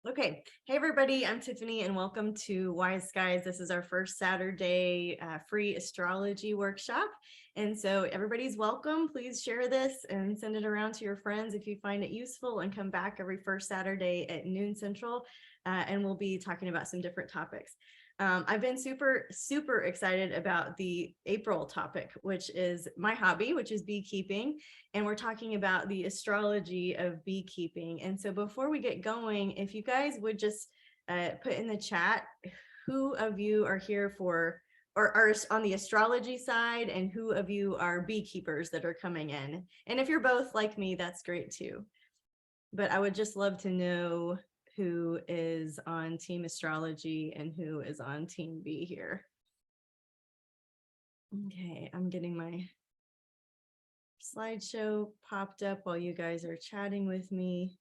Okay. Hey, everybody. I'm Tiffany and welcome to Wise Skies. This is our first Saturday free astrology workshop. And so everybody's welcome. Please share this and send it around to your friends if you find it useful, and come back every first Saturday at noon Central. And we'll be talking about some different topics. I've been super excited about the April topic, which is my hobby, which is beekeeping. And we're talking about the astrology of beekeeping. And so before we get going, if you guys would just put in the chat, who of you are here for, or are on the astrology side, and who of you are beekeepers that are coming in? And if you're both like me, that's great too. But I would just love to know who is on team astrology and who is on team B here. Okay, I'm getting my slideshow popped up while you guys are chatting with me.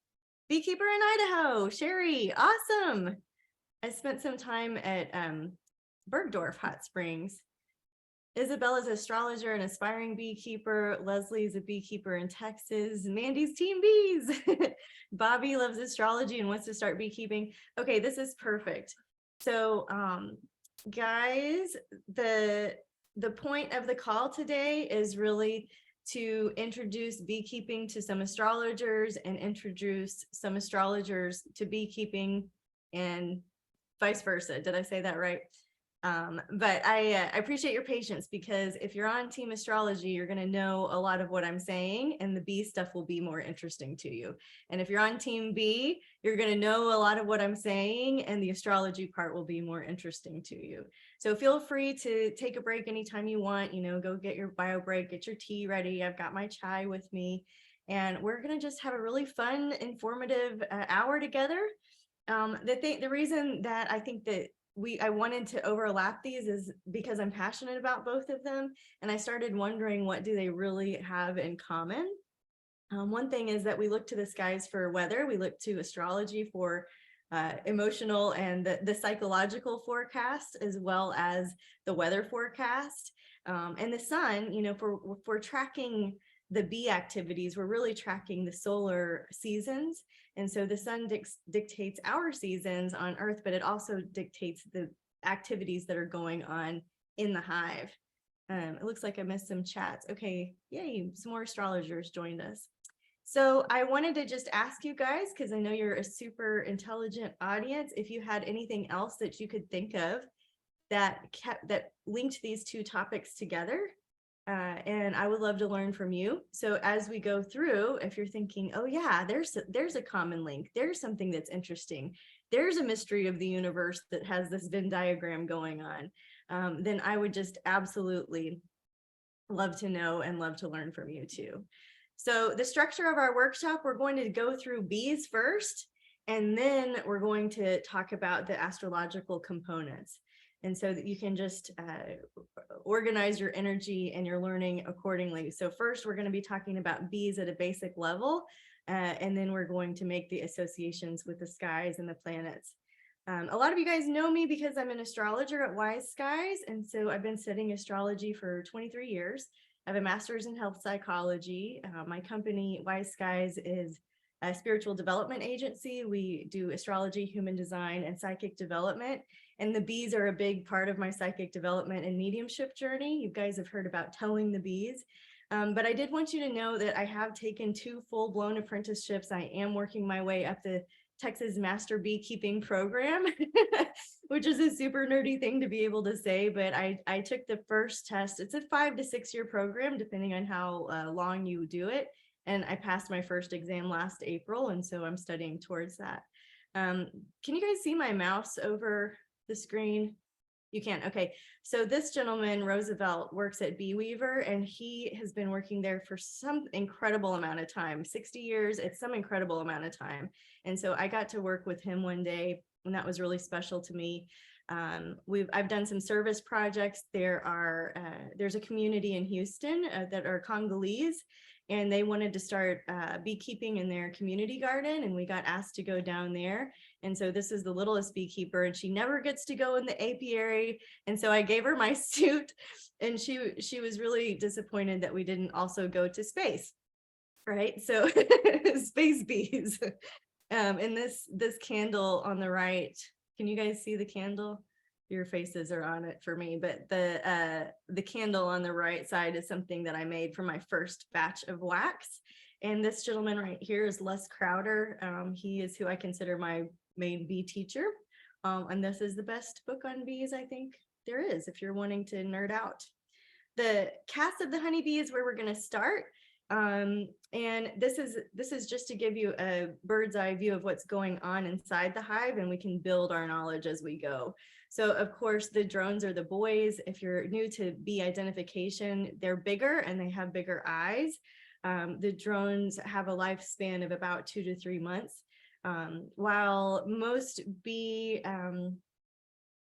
Beekeeper in Idaho, Sherry, awesome. I spent some time at Bergdorf Hot Springs. Isabella's astrologer and aspiring beekeeper. Leslie's a beekeeper in Texas. Mandy's team bees. Bobby loves astrology and wants to start beekeeping. Okay, this is perfect. So guys, the point of the call today is really to introduce beekeeping to some astrologers and introduce some astrologers to beekeeping and vice versa. Did I say that right? But I appreciate your patience, because if you're on team astrology, you're going to know a lot of what I'm saying, and the bee stuff will be more interesting to you. And if you're on team B, you're going to know a lot of what I'm saying, and the astrology part will be more interesting to you. So feel free to take a break anytime you want, go get your bio break, get your tea ready. I've got my chai with me, and we're going to just have a really fun, informative hour together. The reason that I think that I wanted to overlap these is because I'm passionate about both of them. And I started wondering, what do they really have in common? One thing is that we look to the skies for weather. We look to astrology for emotional and the psychological forecast, as well as the weather forecast. And the sun, for tracking the bee activities, we're really tracking the solar seasons. And so the sun dictates our seasons on Earth, but it also dictates the activities that are going on in the hive. It looks like I missed some chats. Okay, yay, some more astrologers joined us. So I wanted to just ask you guys, because I know you're a super intelligent audience, if you had anything else that you could think of that linked these two topics together. And I would love to learn from you. So as we go through, if you're thinking, oh yeah, there's a common link, there's something that's interesting, there's a mystery of the universe that has this Venn diagram going on, then I would just absolutely love to know and love to learn from you too. So the structure of our workshop, we're going to go through bees first, and then we're going to talk about the astrological components. And so that you can just organize your energy and your learning accordingly. So first, we're going to be talking about bees at a basic level, and then we're going to make the associations with the skies and the planets. A lot of you guys know me because I'm an astrologer at Wise Skies, and so I've been studying astrology for 23 years. I have a master's in health psychology. My company, Wise Skies, is a spiritual development agency. We do astrology, human design, and psychic development. And the bees are a big part of my psychic development and mediumship journey. You guys have heard about telling the bees. But I did want you to know that I have taken 2 full-blown apprenticeships. I am working my way up the Texas Master Beekeeping Program, which is a super nerdy thing to be able to say, but I took the first test. It's a 5 to 6 year program, depending on how long you do it. And I passed my first exam last April, and so I'm studying towards that. Can you guys see my mouse over the screen? You can. Okay. So this gentleman, Roosevelt, works at Beeweaver, and he has been working there for some incredible amount of time, 60 years. It's some incredible amount of time. And so I got to work with him one day, and that was really special to me. I've done some service projects. There's a community in Houston that are Congolese, and they wanted to start beekeeping in their community garden, and we got asked to go down there. And so this is the littlest beekeeper, and she never gets to go in the apiary. And so I gave her my suit, and she was really disappointed that we didn't also go to space, right? So space bees. And this candle on the right, can you guys see the candle? Your faces are on it for me, but the candle on the right side is something that I made for my first batch of wax. And this gentleman right here is Les Crowder. He is who I consider my main bee teacher. And this is the best book on bees I think there is if you're wanting to nerd out. The cast of the honeybee is where we're going to start. And this is just to give you a bird's eye view of what's going on inside the hive, and we can build our knowledge as we go. So of course the drones are the boys. If you're new to bee identification, they're bigger and they have bigger eyes. The drones have a lifespan of about 2 to 3 months. While most bee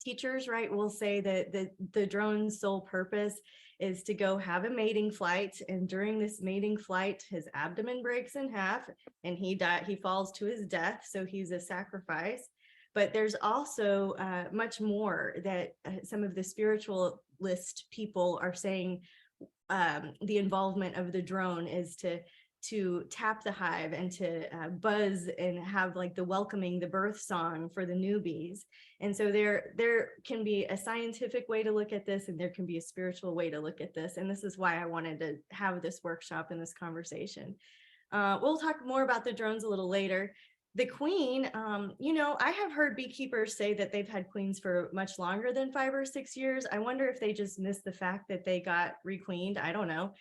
teachers, right, will say that the drone's sole purpose is to go have a mating flight, and during this mating flight his abdomen breaks in half and he falls to his death, so he's a sacrifice. But there's also much more that some of the spiritualist people are saying. The involvement of the drone is to tap the hive and to buzz and have like the welcoming, the birth song for the newbies. And so there can be a scientific way to look at this, and there can be a spiritual way to look at this. And this is why I wanted to have this workshop and this conversation. We'll talk more about the drones a little later. The queen, I have heard beekeepers say that they've had queens for much longer than 5 or 6 years. I wonder if they just missed the fact that they got requeened. I don't know.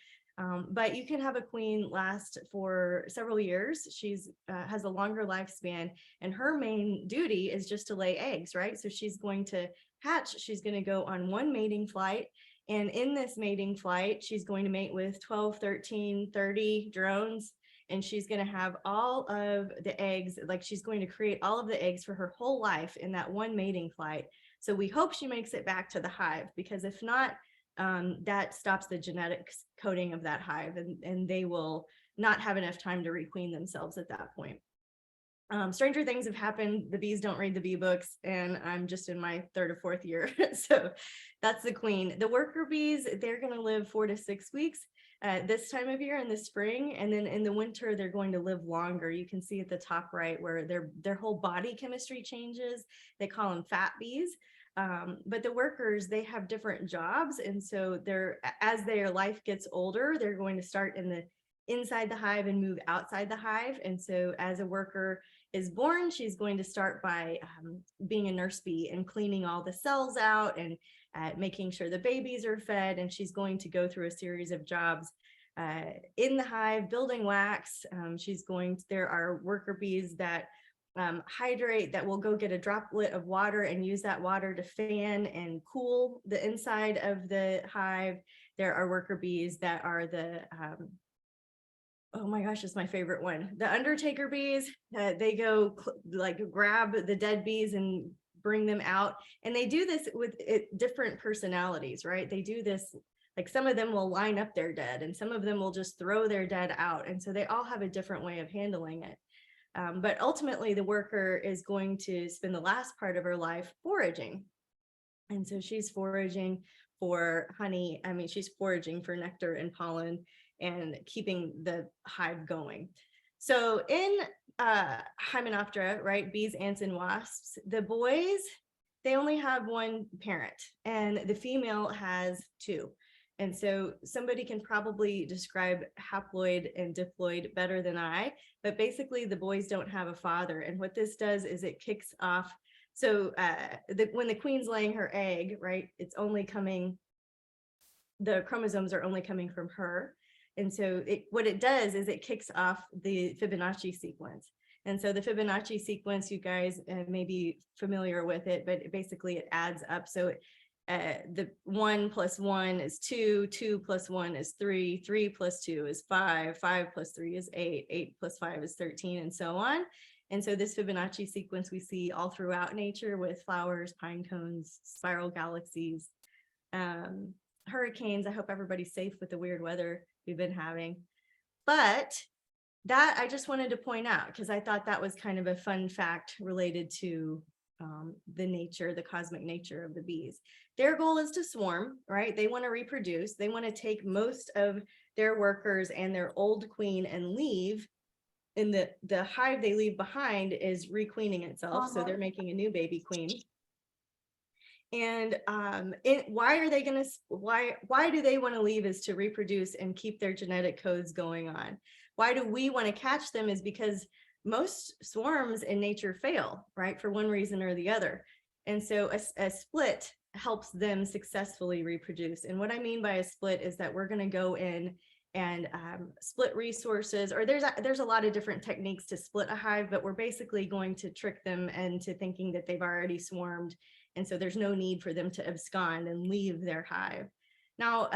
But you can have a queen last for several years. She's has a longer lifespan, and her main duty is just to lay eggs, right? So she's going to hatch. She's going to go on one mating flight. And in this mating flight, she's going to mate with 12, 13, 30 drones. And she's going to have all of the eggs, like she's going to create all of the eggs for her whole life in that one mating flight. So we hope she makes it back to the hive, because if not, that stops the genetics coding of that hive, and they will not have enough time to requeen themselves at that point. Stranger things have happened. The bees don't read the bee books, and I'm just in my 3rd or 4th year. So that's the queen. The worker bees, they're going to live 4 to 6 weeks this time of year in the spring, and then in the winter they're going to live longer. You can see at the top right where their whole body chemistry changes. They call them fat bees. But the workers, they have different jobs, and so as their life gets older, they're going to start inside the hive and move outside the hive. And so as a worker is born, she's going to start by being a nurse bee and cleaning all the cells out and making sure the babies are fed. And she's going to go through a series of jobs in the hive, building wax. There are worker bees that hydrate, that will go get a droplet of water and use that water to fan and cool the inside of the hive. There are worker bees that are oh my gosh, it's my favorite one. The undertaker bees, they go grab the dead bees and bring them out. And they do this with different personalities, right? They do this, like some of them will line up their dead and some of them will just throw their dead out. And so they all have a different way of handling it. But ultimately the worker is going to spend the last part of her life foraging. And so she's foraging for honey. I mean, she's foraging for nectar and pollen and keeping the hive going. So in Hymenoptera, right, bees, ants, and wasps, the boys, they only have one parent, and the female has 2. And so somebody can probably describe haploid and diploid better than I, but basically the boys don't have a father. And what this does is it kicks off. So when the queen's laying her egg, right, the chromosomes are only coming from her. And so what it does is it kicks off the Fibonacci sequence. And so the Fibonacci sequence, you guys may be familiar with it, but basically it adds up. So the 1 + 1 is 2, 2 + 1 is 3, 3 + 2 is 5, 5 + 3 is 8, 8 + 5 is 13, and so on. And so this Fibonacci sequence we see all throughout nature with flowers, pine cones, spiral galaxies, hurricanes. I hope everybody's safe with the weird weather we've been having. But that I just wanted to point out because I thought that was kind of a fun fact related to the cosmic nature of the bees. Their goal is to swarm, right? They want to reproduce. They want to take most of their workers and their old queen and leave the hive they leave behind is requeening itself. So they're making a new baby queen. And why are they going to, why do they want to leave is to reproduce and keep their genetic codes going on. Why do we want to catch them is because most swarms in nature fail, right? For one reason or the other. And so a split helps them successfully reproduce. And what I mean by a split is that we're going to go in and split resources, or there's a lot of different techniques to split a hive, but we're basically going to trick them into thinking that they've already swarmed. And so there's no need for them to abscond and leave their hive. Now,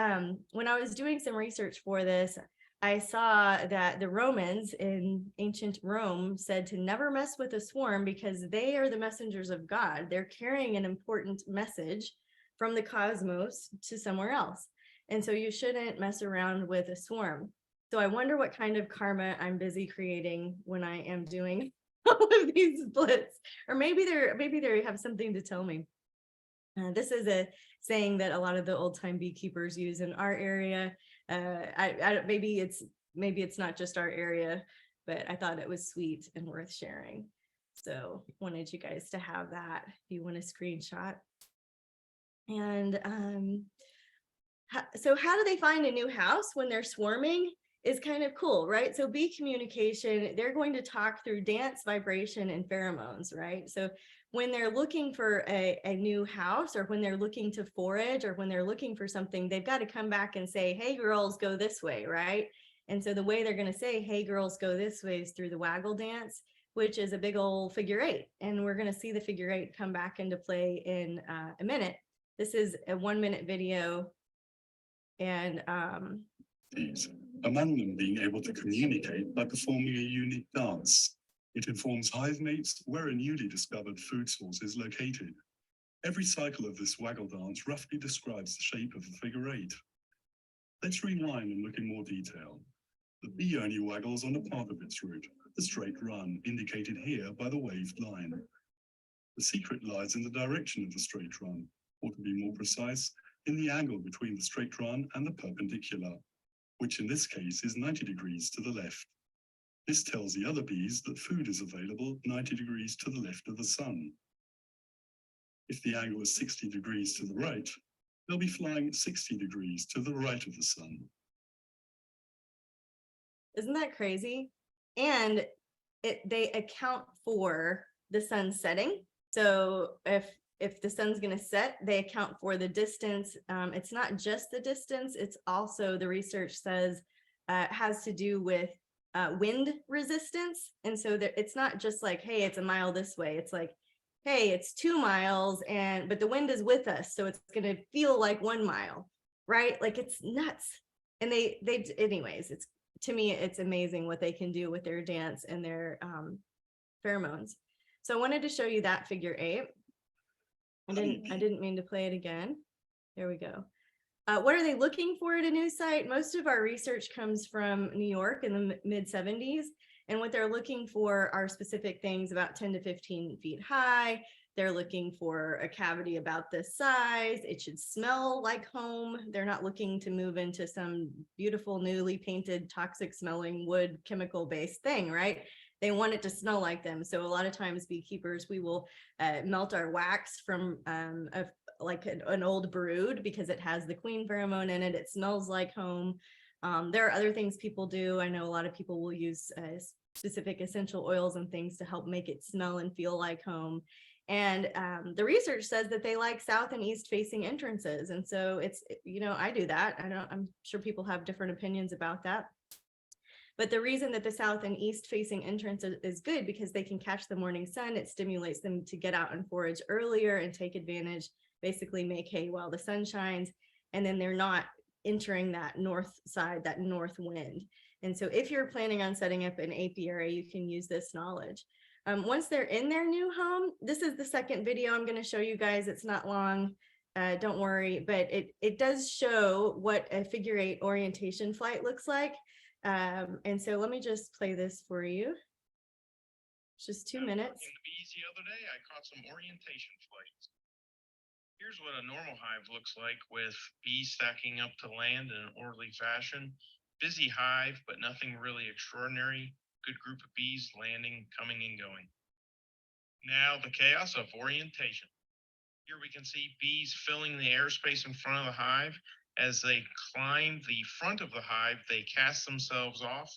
when I was doing some research for this, I saw that the Romans in ancient Rome said to never mess with a swarm because they are the messengers of God. They're carrying an important message from the cosmos to somewhere else. And so you shouldn't mess around with a swarm. So I wonder what kind of karma I'm busy creating when I am doing all of these splits, or maybe they have something to tell me. This is a saying that a lot of the old time beekeepers use in our area. Maybe it's not just our area, but I thought it was sweet and worth sharing. So wanted you guys to have that if you want a screenshot. And so how do they find a new house when they're swarming is kind of cool, right? So bee communication, they're going to talk through dance, vibration, and pheromones, right? So when they're looking for a new house, or when they're looking to forage, or when they're looking for something, they've got to come back and say, hey, girls, go this way, right? And so the way they're going to say, hey, girls, go this way is through the waggle dance, which is a big old figure 8. And we're going to see the figure 8 come back into play in a minute. This is a 1-minute video. And among them being able to communicate by performing a unique dance. It informs hive mates where a newly discovered food source is located. Every cycle of this waggle dance roughly describes the shape of the figure 8. Let's rewind and look in more detail. The bee only waggles on a part of its route, the straight run, indicated here by the waved line. The secret lies in the direction of the straight run, or to be more precise, in the angle between the straight run and the perpendicular, which in this case is 90 degrees to the left. This tells the other bees that food is available 90 degrees to the left of the sun. If the angle is 60 degrees to the right, they'll be flying 60 degrees to the right of the sun. Isn't that crazy? And they account for the sun setting. So if the sun's going to set, they account for the distance. It's not just the distance, it's also, the research says, has to do with wind resistance. And so it's not just like, hey, it's a mile this way. It's like, hey, it's 2 miles, but the wind is with us, so it's going to feel like 1 mile, right? Like, it's nuts. And they anyways, to me, it's amazing what they can do with their dance and their pheromones. So I wanted to show you that figure 8. I didn't mean to play it again. There we go. What are they looking for at a new site? Most of our research comes from New York in the mid-70s. And what they're looking for are specific things about 10 to 15 feet high. They're looking for a cavity about this size. It should smell like home. They're not looking to move into some beautiful, newly painted, toxic smelling wood chemical-based thing, right? They want it to smell like them. So a lot of times beekeepers, we will melt our wax from an old brood because it has the queen pheromone in it. It smells like home. There are other things people do. I know a lot of people will use specific essential oils and things to help make it smell and feel like home. And the research says that they like south and east facing entrances. And so it's, I do that. I'm sure people have different opinions about that. But the reason that the south and east facing entrance is good because they can catch the morning sun. It stimulates them to get out and forage earlier and take advantage, basically make hay while the sun shines. And then they're not entering that north side, that north wind. And so if you're planning on setting up an apiary, you can use this knowledge. Once they're in their new home, this is the second video I'm going to show you guys. It's not long, don't worry, but it does show what a figure 8 orientation flight looks like. And so let me just play this for you. It's just 2 minutes. In the bees the other day, I caught some orientation flights. Here's what a normal hive looks like with bees stacking up to land in an orderly fashion. Busy hive, but nothing really extraordinary. good group of bees landing, coming and going. Now the chaos of orientation. Here we can see bees filling the airspace in front of the hive. As they climb the front of the hive, they cast themselves off,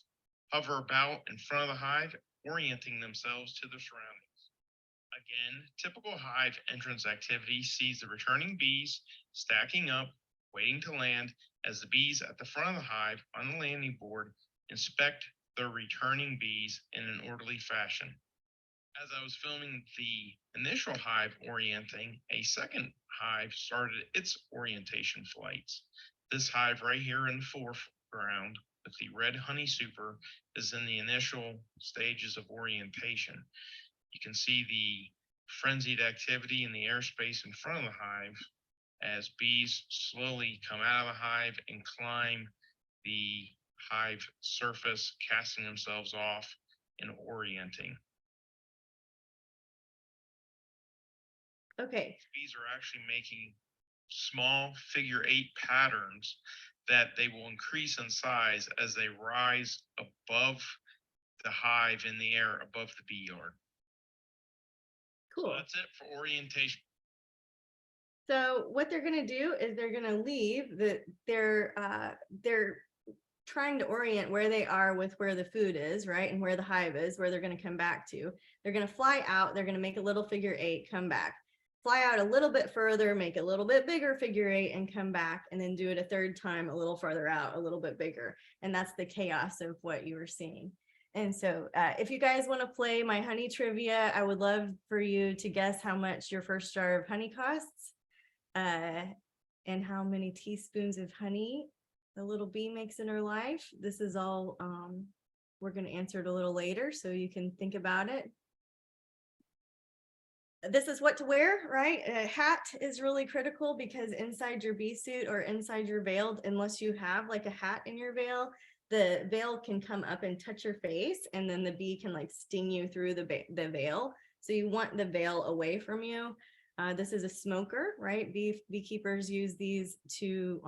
hover about in front of the hive, orienting themselves to their surroundings. Again, typical hive entrance activity sees the returning bees stacking up, waiting to land, as the bees at the front of the hive on the landing board inspect the returning bees in an orderly fashion. As I was filming the initial hive orienting, a second hive started its orientation flights. This hive right here in the foreground with the red honey super is in the initial stages of orientation. You can see the frenzied activity in the airspace in front of the hive as bees slowly come out of the hive and climb the hive surface, casting themselves off and orienting. Okay. Bees are actually making small figure 8 patterns that they will increase in size as they rise above the hive in the air above the bee yard. Cool. So that's it for orientation. So what they're going to do is they're going to leave they're trying to orient where they are with where the food is, right? And where the hive is, where they're going to come back to. They're going to fly out. They're going to make a little figure 8, come back. Fly out a little bit further, make a little bit bigger figure 8 and come back, and then do it a third time, a little farther out, a little bit bigger. And that's the chaos of what you were seeing. And so if you guys want to play my honey trivia, I would love for you to guess how much your first jar of honey costs and how many teaspoons of honey the little bee makes in her life. This is all, we're going to answer it a little later so you can think about it. This is what to wear, right? A hat is really critical because inside your bee suit or inside your veil, unless you have like a hat in your veil, the veil can come up and touch your face, and then the bee can like sting you through the veil. So you want the veil away from you. This is a smoker, right? Beekeepers use these to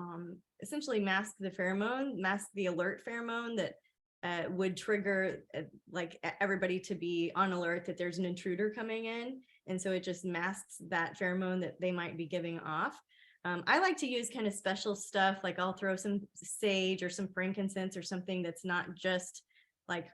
essentially mask the pheromone, mask the alert pheromone that would trigger like everybody to be on alert that there's an intruder coming in. And so it just masks that pheromone that they might be giving off. I like to use kind of special stuff, like I'll throw some sage or some frankincense or something that's not just like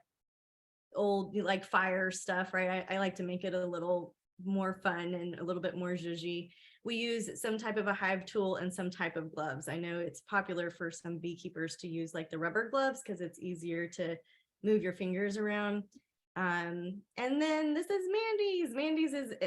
old, like fire stuff, right? I like to make it a little more fun and a little bit more zhuzhy. We use some type of a hive tool and some type of gloves. I know it's popular for some beekeepers to use like the rubber gloves because it's easier to move your fingers around. And then this is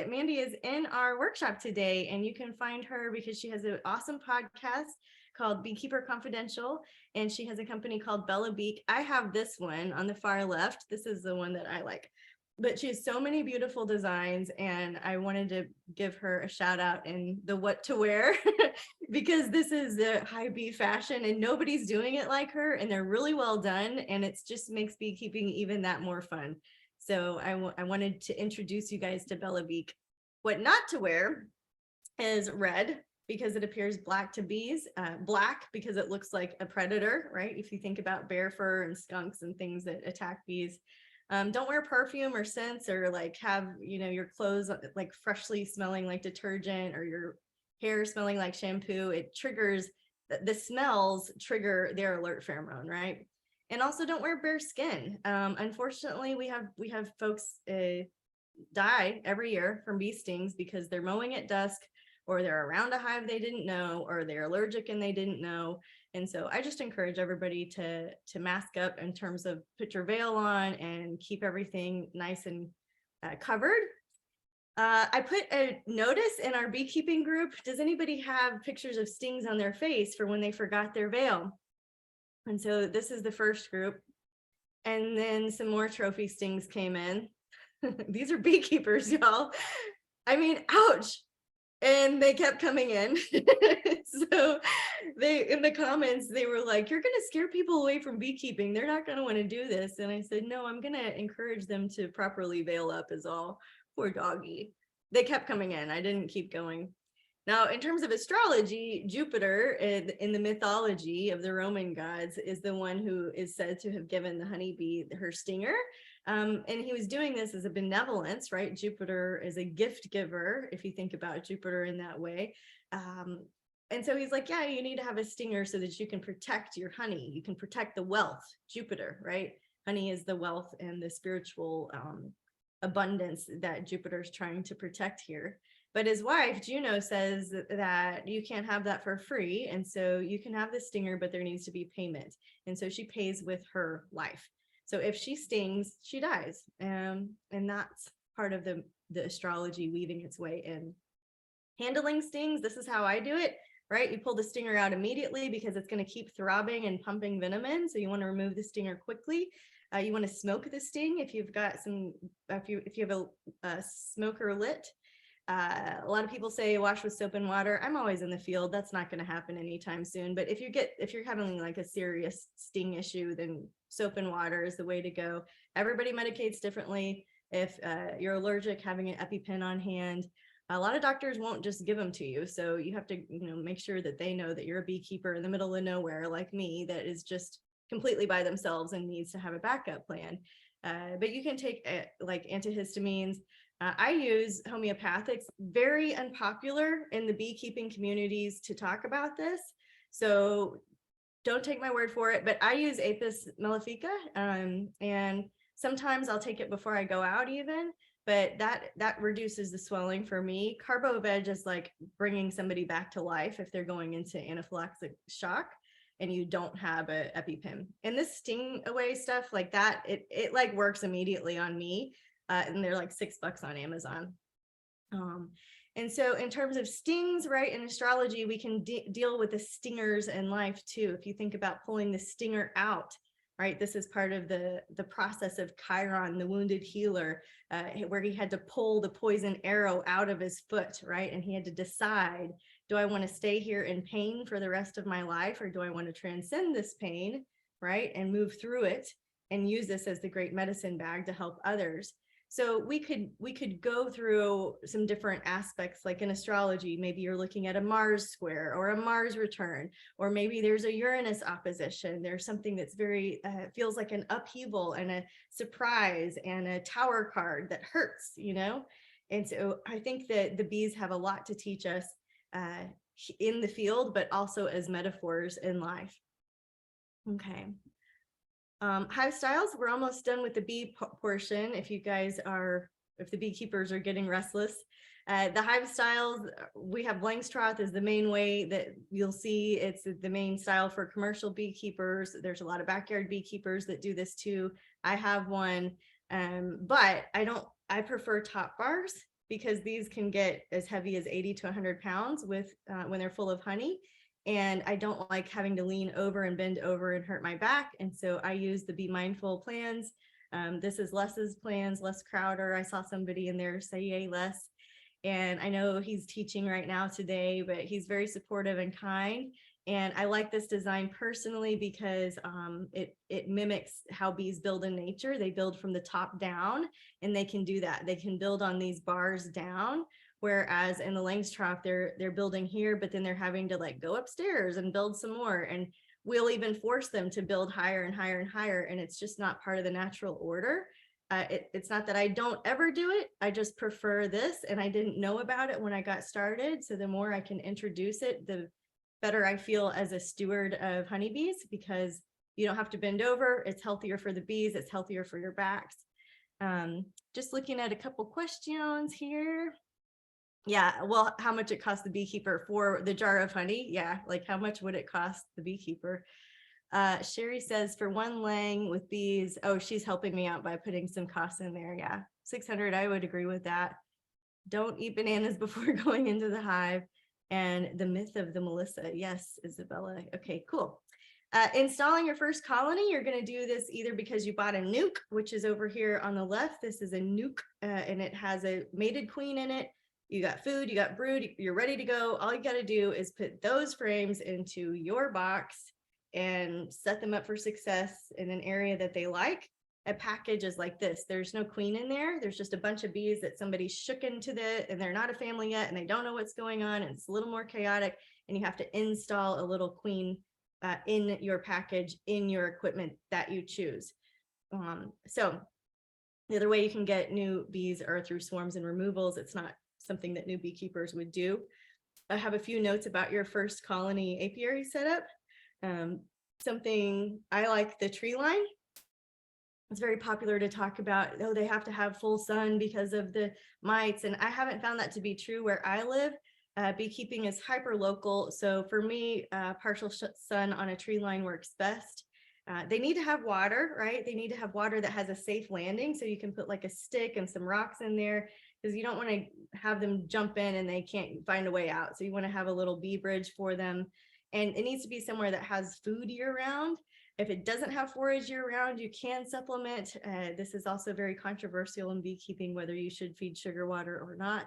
Mandy is in our workshop today, and you can find her because she has an awesome podcast called Beekeeper Confidential, and she has a company called Bella Beak. I have this one on the far left. This is the one that I like, but she has so many beautiful designs, and I wanted to give her a shout out in the what to wear because this is the high bee fashion and nobody's doing it like her, and they're really well done, and it just makes beekeeping even that more fun. So I wanted to introduce you guys to Bella Beak. What not to wear is red because it appears black to bees, black because it looks like a predator, right? If you think about bear fur and skunks and things that attack bees. Don't wear perfume or scents or like have, your clothes like freshly smelling like detergent or your hair smelling like shampoo. It triggers, the smells trigger their alert pheromone, right? And also don't wear bare skin. Unfortunately, we have folks die every year from bee stings because they're mowing at dusk, or they're around a hive they didn't know, or they're allergic and they didn't know. And so I just encourage everybody to mask up in terms of put your veil on and keep everything nice and covered. I put a notice in our beekeeping group. Does anybody have pictures of stings on their face for when they forgot their veil? And so this is the first group. And then some more trophy stings came in. These are beekeepers, y'all. I mean, ouch. And they kept coming in. So in the comments, they were like, you're going to scare people away from beekeeping. They're not going to want to do this. And I said, no, I'm going to encourage them to properly veil up is all. Poor doggy. They kept coming in. I didn't keep going. Now, in terms of astrology, Jupiter in the mythology of the Roman gods is the one who is said to have given the honeybee her stinger. And he was doing this as a benevolence, right? Jupiter is a gift giver, if you think about Jupiter in that way. And so he's like, yeah, you need to have a stinger so that you can protect your honey. You can protect the wealth, Jupiter, right? Honey is the wealth and the spiritual abundance that Jupiter's trying to protect here. But his wife, Juno, says that you can't have that for free. And so you can have the stinger, but there needs to be payment. And so she pays with her life. So if she stings, she dies. And that's part of the astrology weaving its way in. Handling stings, this is how I do it, right? You pull the stinger out immediately because it's going to keep throbbing and pumping venom in. So you want to remove the stinger quickly. You want to smoke the sting if you've got some, if you have a smoker lit. A lot of people say wash with soap and water. I'm always in the field. That's not going to happen anytime soon. But if you're having like a serious sting issue, then soap and water is the way to go. Everybody medicates differently. If you're allergic, having an EpiPen on hand. A lot of doctors won't just give them to you. So you have to, make sure that they know that you're a beekeeper in the middle of nowhere like me that is just completely by themselves and needs to have a backup plan. But you can take like antihistamines. I use homeopathics, very unpopular in the beekeeping communities to talk about this. So don't take my word for it, but I use Apis mellifica, and sometimes I'll take it before I go out even, but that reduces the swelling for me. Carbo-Veg is like bringing somebody back to life if they're going into anaphylactic shock and you don't have a EpiPen. And this sting away stuff like that, it like works immediately on me. And they're like $6 on Amazon. And so in terms of stings, right, in astrology, we can deal with the stingers in life too. If you think about pulling the stinger out, right, this is part of the process of Chiron, the wounded healer, where he had to pull the poison arrow out of his foot, right? And he had to decide, do I want to stay here in pain for the rest of my life, or do I want to transcend this pain, right, and move through it and use this as the great medicine bag to help others? So we could go through some different aspects, like in astrology, maybe you're looking at a Mars square or a Mars return, or maybe there's a Uranus opposition. There's something that's very, feels like an upheaval and a surprise and a tower card that hurts, And so I think that the bees have a lot to teach us in the field, but also as metaphors in life. Okay. Hive styles, we're almost done with the bee portion. If the beekeepers are getting restless, the hive styles, we have Langstroth is the main way that you'll see. It's the main style for commercial beekeepers. There's a lot of backyard beekeepers that do this too. I have one, but I prefer top bars because these can get as heavy as 80 to 100 pounds when they're full of honey. And I don't like having to lean over and bend over and hurt my back. And so I use the Be Mindful plans. This is Les's plans, Les Crowder. I saw somebody in there say, yay, Les. And I know he's teaching right now today, but he's very supportive and kind. And I like this design personally because it mimics how bees build in nature. They build from the top down, and they can do that. They can build on these bars down. Whereas in the Langstroth, they're building here, but then they're having to like go upstairs and build some more. And we'll even force them to build higher and higher and higher. And it's just not part of the natural order. It's not that I don't ever do it. I just prefer this. And I didn't know about it when I got started. So the more I can introduce it, the better I feel as a steward of honeybees, because you don't have to bend over. It's healthier for the bees. It's healthier for your backs. Just looking at a couple questions here. Yeah, well, how much it costs the beekeeper for the jar of honey? Yeah, like how much would it cost the beekeeper? Sherry says for one laying with bees, oh, she's helping me out by putting some costs in there. Yeah, 600, I would agree with that. Don't eat bananas before going into the hive. And the myth of the Melissa. Yes, Isabella. Okay, cool. Installing your first colony, you're going to do this either because you bought a nuke, which is over here on the left. This is a nuke and it has a mated queen in it. You got food, you got brood, you're ready to go. All you got to do is put those frames into your box and set them up for success in an area that they like. A package is like this. There's no queen in there. There's just a bunch of bees that somebody shook into and they're not a family yet and they don't know what's going on. And it's a little more chaotic and you have to install a little queen in your package, in your equipment that you choose. So The other way you can get new bees are through swarms and removals. It's not something that new beekeepers would do. I have a few notes about your first colony apiary setup. Something I like the tree line. It's very popular to talk about, oh, they have to have full sun because of the mites. And I haven't found that to be true where I live. Beekeeping is hyper local. So for me, partial sun on a tree line works best. They need to have water, right? They need to have water that has a safe landing. So you can put like a stick and some rocks in there, because you don't want to have them jump in and they can't find a way out. So you want to have a little bee bridge for them. And it needs to be somewhere that has food year round. If it doesn't have forage year round, you can supplement. This is also very controversial in beekeeping, whether you should feed sugar water or not.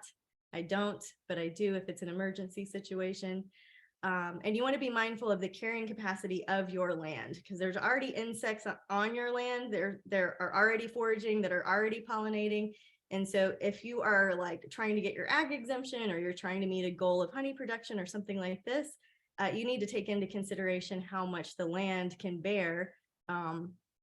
I don't, but I do if it's an emergency situation. And you want to be mindful of the carrying capacity of your land, because there's already insects on your land. There are already foraging, that are already pollinating. And so if you are like trying to get your ag exemption, or you're trying to meet a goal of honey production or something like this, you need to take into consideration how much the land can bear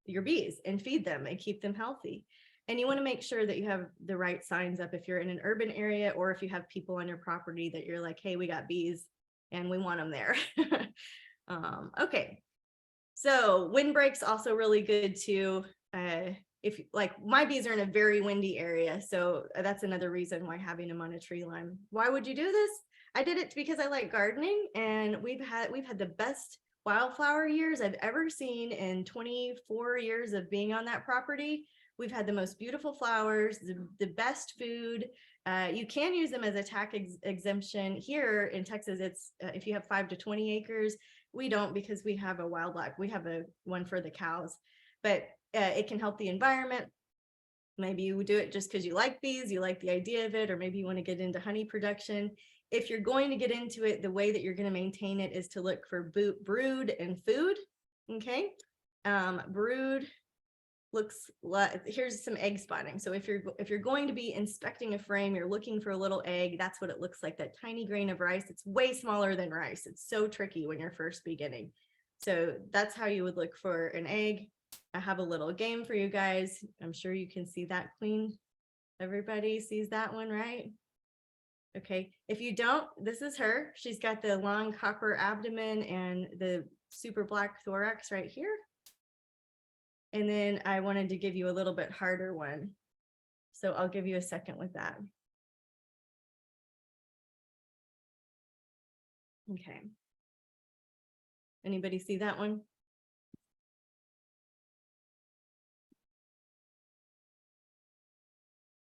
your bees and feed them and keep them healthy. And you want to make sure that you have the right signs up if you're in an urban area, or if you have people on your property that you're like, hey, we got bees and we want them there. Okay. So windbreak's also really good too. If like my bees are in a very windy area, so that's another reason why having them on a tree line. Why would you do this? I did it because I like gardening, and we've had the best wildflower years I've ever seen in 24 years of being on that property. We've had the most beautiful flowers, the best food. You can use them as a tax exemption here in Texas. It's if you have 5 to 20 acres. We don't, because we have a wildlife. We have one for the cows, but it can help the environment. Maybe you do it just because you like bees, you like the idea of it, or maybe you want to get into honey production. If you're going to get into it, the way that you're going to maintain it is to look for brood and food. Okay. Brood looks like, here's some egg spotting. So if you're going to be inspecting a frame, you're looking for a little egg, that's what it looks like, that tiny grain of rice. It's way smaller than rice. It's so tricky when you're first beginning. So that's how you would look for an egg. I have a little game for you guys. I'm sure you can see that, Queen. Everybody sees that one, right? Okay. If you don't, this is her. She's got the long copper abdomen and the super black thorax right here. And then I wanted to give you a little bit harder one. So I'll give you a second with that. Okay. Anybody see that one?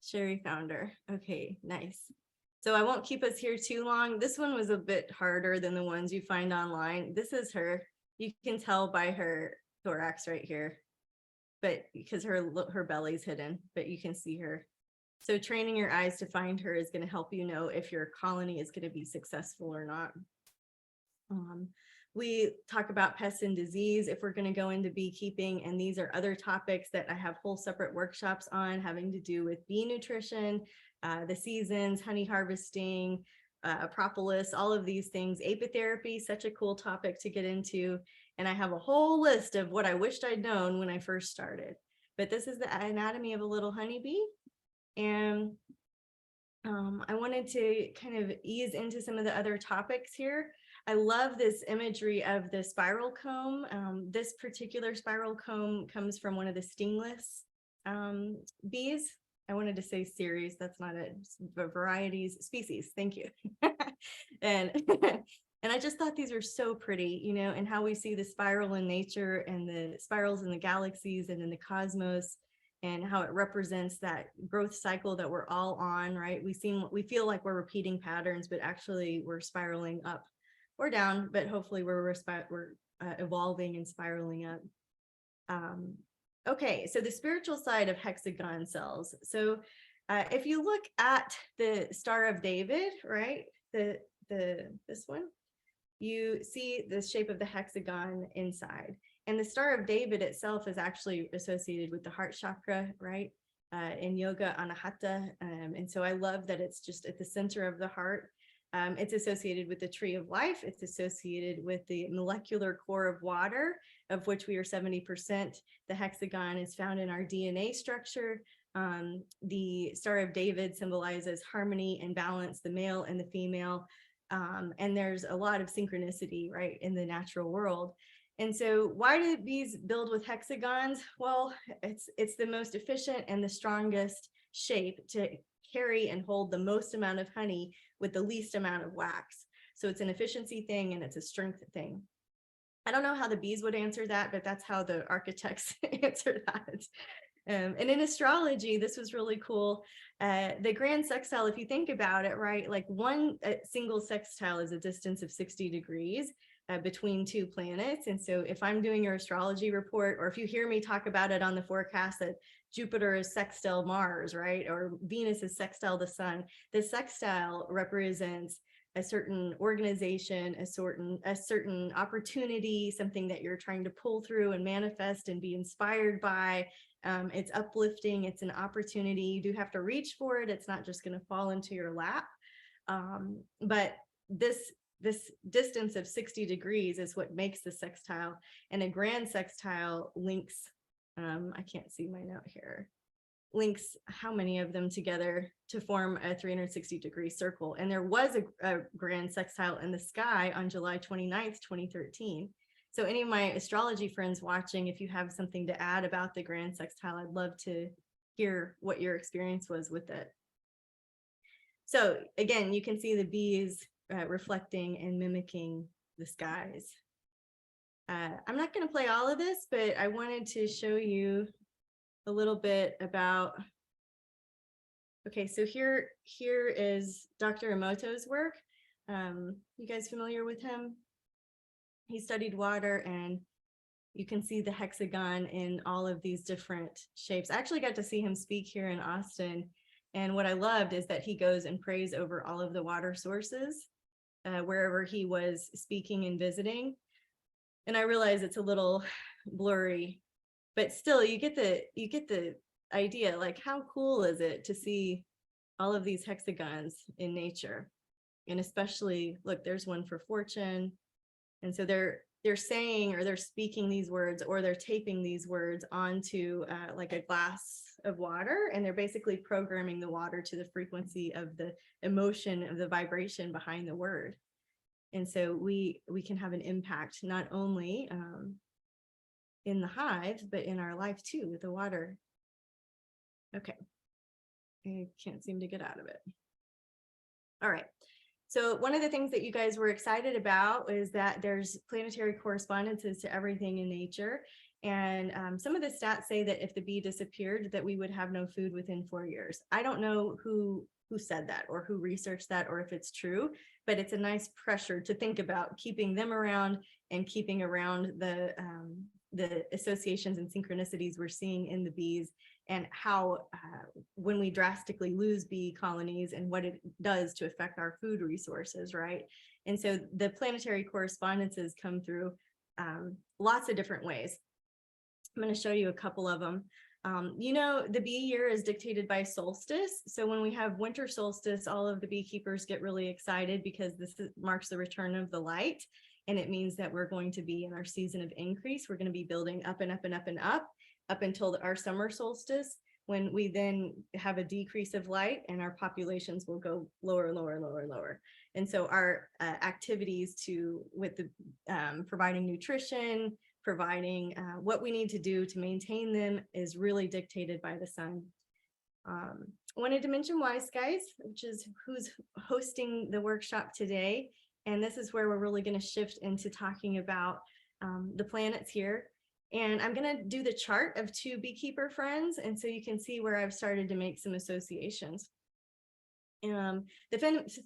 Sherry found her. Okay, nice. So I won't keep us here too long. This one was a bit harder than the ones you find online. This is her. You can tell by her thorax right here, but because her belly's hidden, but you can see her. So training your eyes to find her is going to help you know if your colony is going to be successful or not. We talk about pests and disease if we're going to go into beekeeping, and these are other topics that I have whole separate workshops on, having to do with bee nutrition, the seasons, honey harvesting, propolis, all of these things. Apitherapy, such a cool topic to get into. And I have a whole list of what I wished I'd known when I first started. But this is the anatomy of a little honeybee. And I wanted to kind of ease into some of the other topics here. I love this imagery of the spiral comb. This particular spiral comb comes from one of the stingless bees. I wanted to say series, that's not it, varieties, species, thank you. And I just thought these are so pretty, you know, and how we see the spiral in nature and the spirals in the galaxies and in the cosmos, and how it represents that growth cycle that we're all on, right? We feel like we're repeating patterns, but actually we're spiraling up or down, but hopefully we're evolving and spiraling up. Okay, so the spiritual side of hexagon cells. So if you look at the Star of David, right, this one, you see the shape of the hexagon inside. And the Star of David itself is actually associated with the heart chakra, right? In yoga, anahata. And so I love that it's just at the center of the heart. It's associated with the tree of life. It's associated with the molecular core of water, of which we are 70%. The hexagon is found in our DNA structure. The Star of David symbolizes harmony and balance, the male and the female. And there's a lot of synchronicity, right, in the natural world. And so why do bees build with hexagons? Well, it's the most efficient and the strongest shape to carry and hold the most amount of honey with the least amount of wax. So it's an efficiency thing and it's a strength thing. I don't know how the bees would answer that, but that's how the architects answer that. And in astrology, this was really cool. The grand sextile, if you think about it, right, like one single sextile is a distance of 60 degrees between two planets. And so if I'm doing your astrology report, or if you hear me talk about it on the forecast that Jupiter is sextile Mars, right, or Venus is sextile the sun, the sextile represents a certain organization, a certain opportunity, something that you're trying to pull through and manifest and be inspired by. It's uplifting, it's an opportunity. You do have to reach for it. It's not just going to fall into your lap. But this distance of 60 degrees is what makes the sextile. And a grand sextile links, I can't see my note here, links how many of them together to form a 360-degree circle. And there was a grand sextile in the sky on July 29th, 2013. So any of my astrology friends watching, if you have something to add about the grand sextile, I'd love to hear what your experience was with it. So again, you can see the bees reflecting and mimicking the skies. I'm not going to play all of this, but I wanted to show you a little bit about, okay, so here is Dr. Emoto's work. You guys familiar with him? He studied water, and you can see the hexagon in all of these different shapes. I actually got to see him speak here in Austin. And what I loved is that he goes and prays over all of the water sources wherever he was speaking and visiting. And I realize it's a little blurry, but still you get the idea, like how cool is it to see all of these hexagons in nature? And especially, look, there's one for fortune. And so they're saying, or they're speaking these words, or they're taping these words onto like a glass of water, and they're basically programming the water to the frequency of the emotion of the vibration behind the word. And so we can have an impact not only in the hive, but in our life too with the water. Okay, I can't seem to get out of it. All right. So one of the things that you guys were excited about is that there's planetary correspondences to everything in nature. And some of the stats say that if the bee disappeared, that we would have no food within 4 years. I don't know who said that or who researched that or if it's true, but it's a nice pressure to think about keeping them around and keeping around the associations and synchronicities we're seeing in the bees, and how when we drastically lose bee colonies and what it does to affect our food resources, right? And so the planetary correspondences come through lots of different ways. I'm going to show you a couple of them. You know, the bee year is dictated by solstice. So when we have winter solstice, all of the beekeepers get really excited because this marks the return of the light. And it means that we're going to be in our season of increase. We're going to be building up and up and up and up until our summer solstice, when we then have a decrease of light and our populations will go lower, lower, lower, lower. And so our activities with the providing nutrition, providing what we need to do to maintain them is really dictated by the sun. I wanted to mention Wise Skies, which is who's hosting the workshop today. And this is where we're really going to shift into talking about the planets here. And I'm going to do the chart of 2 beekeeper friends. And so you can see where I've started to make some associations. The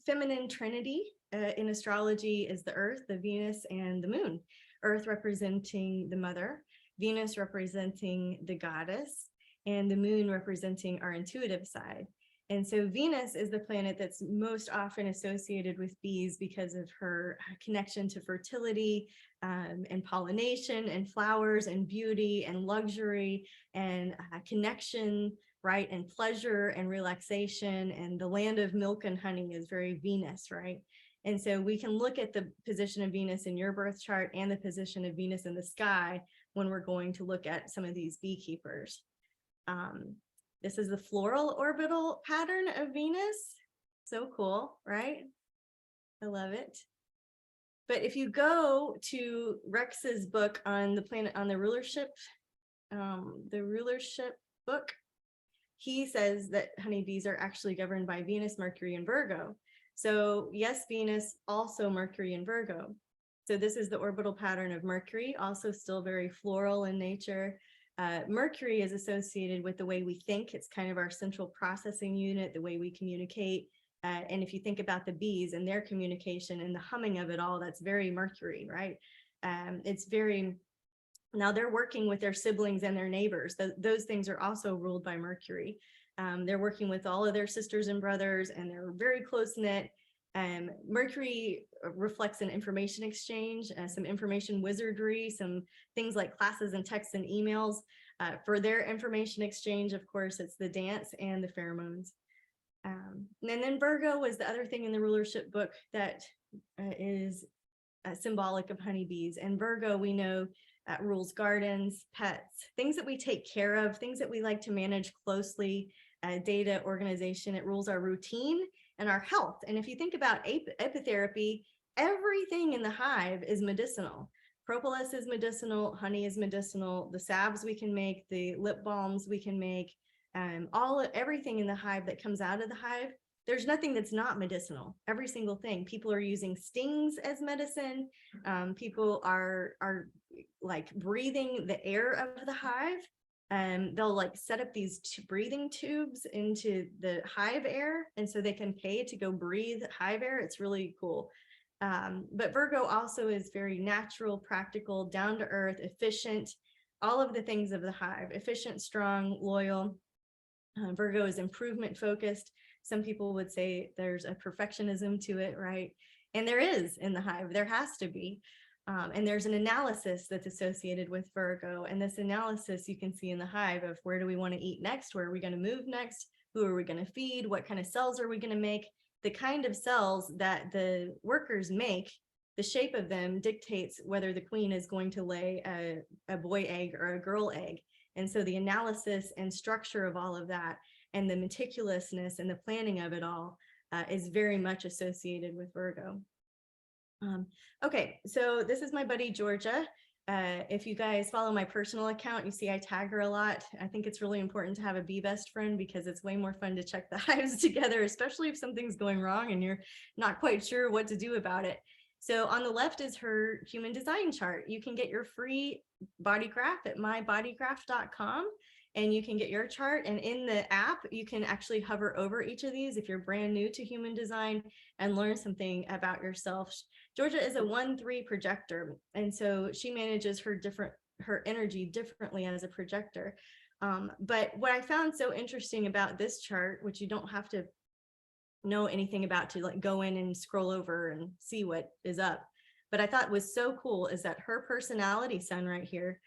feminine trinity in astrology is the Earth, the Venus, and the Moon. Earth representing the mother, Venus representing the goddess, and the moon representing our intuitive side. And so Venus is the planet that's most often associated with bees because of her connection to fertility and pollination and flowers and beauty and luxury and connection, right? And pleasure and relaxation, and the land of milk and honey is very Venus, right? And so we can look at the position of Venus in your birth chart and the position of Venus in the sky when we're going to look at some of these beekeepers. This is the floral orbital pattern of Venus. So cool, right? I love it. But if you go to Rex's book on the planet, on the rulership book, he says that honeybees are actually governed by Venus, Mercury, and Virgo. So yes, Venus, also Mercury and Virgo. So this is the orbital pattern of Mercury, also still very floral in nature. Mercury is associated with the way we think. It's kind of our central processing unit, the way we communicate. And if you think about the bees and their communication and the humming of it all, that's very Mercury, right? It's very, now they're working with their siblings and their neighbors. Those things are also ruled by Mercury. They're working with all of their sisters and brothers, and they're very close knit. Mercury reflects an information exchange, some information wizardry, some things like classes and texts and emails. For their information exchange, of course, it's the dance and the pheromones. And then Virgo was the other thing in the rulership book that is symbolic of honeybees. And Virgo, we know, rules gardens, pets, things that we take care of, things that we like to manage closely, data, organization. It rules our routine and our health. And if you think about epitherapy, everything in the hive is medicinal. Propolis is medicinal, honey is medicinal, the salves we can make, the lip balms we can make, everything in the hive that comes out of the hive, there's nothing that's not medicinal. Every single thing. People are using stings as medicine. People are like breathing the air of the hive. They'll like set up these breathing tubes into the hive air, and so they can pay to go breathe hive air. It's really cool. But Virgo also is very natural, practical, down to earth, efficient, all of the things of the hive, efficient, strong, loyal. Virgo is improvement focused. Some people would say there's a perfectionism to it, right? And there is in the hive, there has to be. And there's an analysis that's associated with Virgo. And this analysis you can see in the hive of where do we want to eat next? Where are we going to move next? Who are we going to feed? What kind of cells are we going to make? The kind of cells that the workers make, the shape of them dictates whether the queen is going to lay a boy egg or a girl egg. And so the analysis and structure of all of that and the meticulousness and the planning of it all is very much associated with Virgo. Okay, so this is my buddy Georgia. If you guys follow my personal account, you see I tag her a lot. I think it's really important to have a bee best friend because it's way more fun to check the hives together, especially if something's going wrong and you're not quite sure what to do about it. So on the left is her human design chart. You can get your free body graph at mybodygraph.com, and you can get your chart. And in the app, you can actually hover over each of these if you're brand new to human design and learn something about yourself. Georgia is a 1-3 projector, and so she manages her energy differently as a projector. But what I found so interesting about this chart, which you don't have to know anything about to like go in and scroll over and see what is up, but I thought was so cool is that her personality sun right here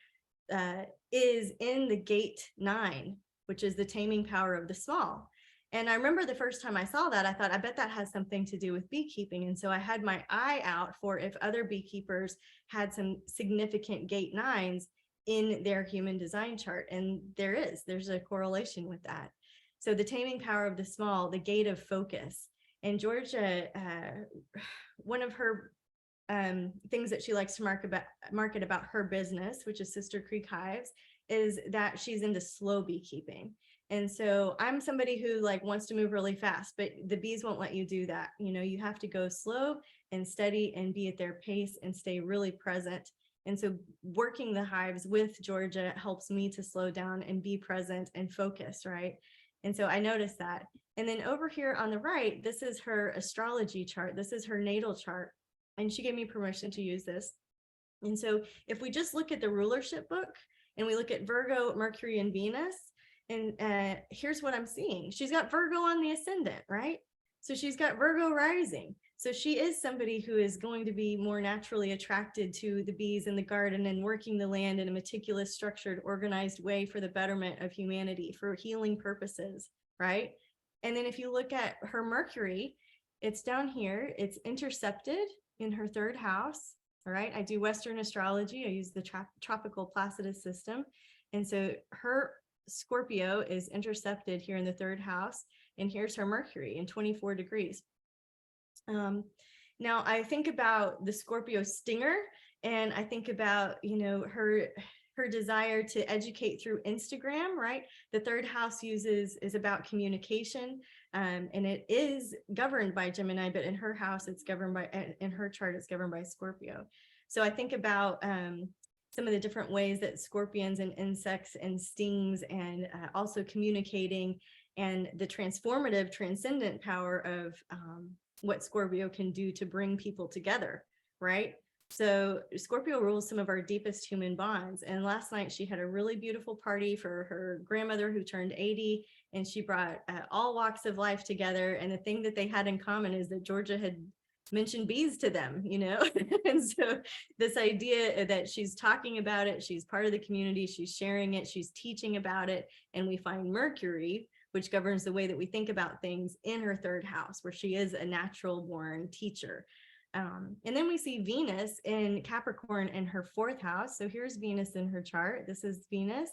is in the gate 9, which is the taming power of the small. And I remember the first time I saw that, I thought, I bet that has something to do with beekeeping. And so I had my eye out for if other beekeepers had some significant gate 9s in their human design chart. And there's a correlation with that. So the taming power of the small, the gate of focus. And Georgia, one of her things that she likes to market about her business, which is Sister Creek Hives, is that she's into slow beekeeping. And so I'm somebody who like wants to move really fast, but the bees won't let you do that. You know, you have to go slow and steady and be at their pace and stay really present. And so working the hives with Georgia helps me to slow down and be present and focus, right? And so I noticed that. And then over here on the right, this is her astrology chart. This is her natal chart. And she gave me permission to use this. And so if we just look at the rulership book and we look at Virgo, Mercury, and Venus, and here's what I'm seeing. She's got Virgo on the ascendant, right? So she's got Virgo rising. So she is somebody who is going to be more naturally attracted to the bees in the garden and working the land in a meticulous, structured, organized way for the betterment of humanity, for healing purposes, right? And then if you look at her Mercury, it's down here, it's intercepted in her 3rd house, all right? I do Western astrology. I use the tropical Placidus system. And so her Scorpio is intercepted here in the 3rd house, and here's her Mercury in 24 degrees. Now I think about the Scorpio stinger, and I think about, you know, her desire to educate through Instagram, right? The 3rd house is about communication, and it is governed by Gemini, but in her house, it's governed by, in her chart, it's governed by Scorpio. So I think about some of the different ways that scorpions and insects and stings, and also communicating, and the transformative, transcendent power of what Scorpio can do to bring people together, right? So Scorpio rules some of our deepest human bonds. And last night she had a really beautiful party for her grandmother who turned 80, and she brought all walks of life together. And the thing that they had in common is that Georgia had mentioned bees to them, you know. And so this idea that she's talking about it, she's part of the community, she's sharing it, she's teaching about it. And we find Mercury, which governs the way that we think about things, in her 3rd house, where she is a natural born teacher. And then we see Venus in Capricorn in her 4th house. So here's Venus in her chart. This is Venus,